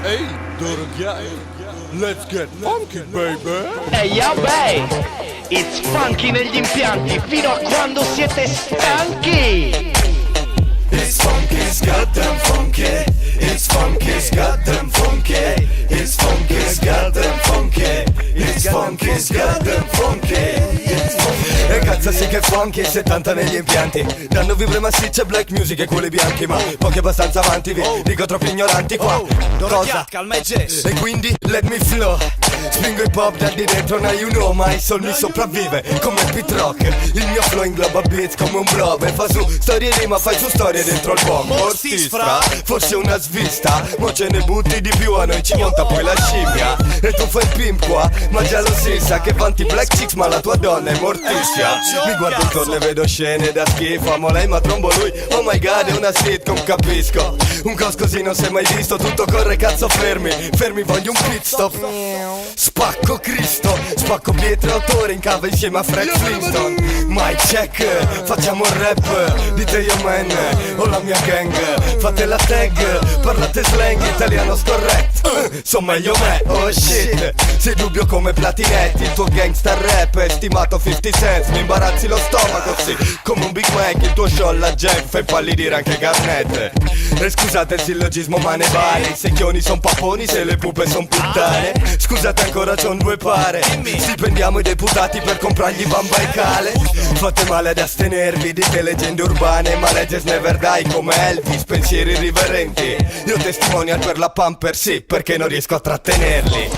Hey, dorogia, let's get funky, baby. Ehi, yo, babe! It's funky negli impianti fino a quando siete stanchi! It's funky, it's goddamn funky. It's funky, it's goddamn funky. It's funky, it's goddamn funky. It's funky, it's goddamn funky. E cazzo sì che funky, 70 negli impianti. Danno vibre massicce, black music e quelli bianchi. Ma pochi abbastanza avanti, vi dico troppi ignoranti qua. Cosa? Calma e jazz. E quindi let me flow. Spingo hip hop da di dentro, now you know. Ma il soul mi sopravvive come il beat rock. Il mio flow ingloba beats come un blob. E fa su storie rima, fai su storie dentro il bomb. Ortistra, forse una svista. Mo ce ne butti di più, a noi ci monta poi la scimmia. E tu fai il pimp qua, ma già lo si sa che vanti black chicks, ma la tua donna è morticia. Mi guardo intorno e vedo scene da schifo. Amo lei ma trombo lui, oh my god è una sitcom, capisco. Un cos così non si è mai visto, tutto corre cazzo fermi. Fermi voglio un pit stop. Spacco Cristo, spacco pietre autore in cava insieme a Fred Flintstone. Mic check, facciamo il rap. Dite io man, ho la mia gang. Fate la tag, parlate slang italiano scorretto. So meglio me, oh shit. Sei dubbio come Platinetti, il tuo gangsta rap è stimato 50 cents. Mi imbarazzi lo stomaco, sì, come un Big Mac. Il tuo show alla gente fa impallidire anche Garnett. E scusate il sillogismo ma ne vale. I secchioni son papponi se le pupe son puttane. Scusate ancora c'ho due pare. Stipendiamo i deputati per comprargli bamba e cale. Fate male ad astenervi, dite leggende urbane. Ma legges never die come Elvis, pensieri irriverenti. Io testimonial per la pamper sì, perché non riesco a trattenerli.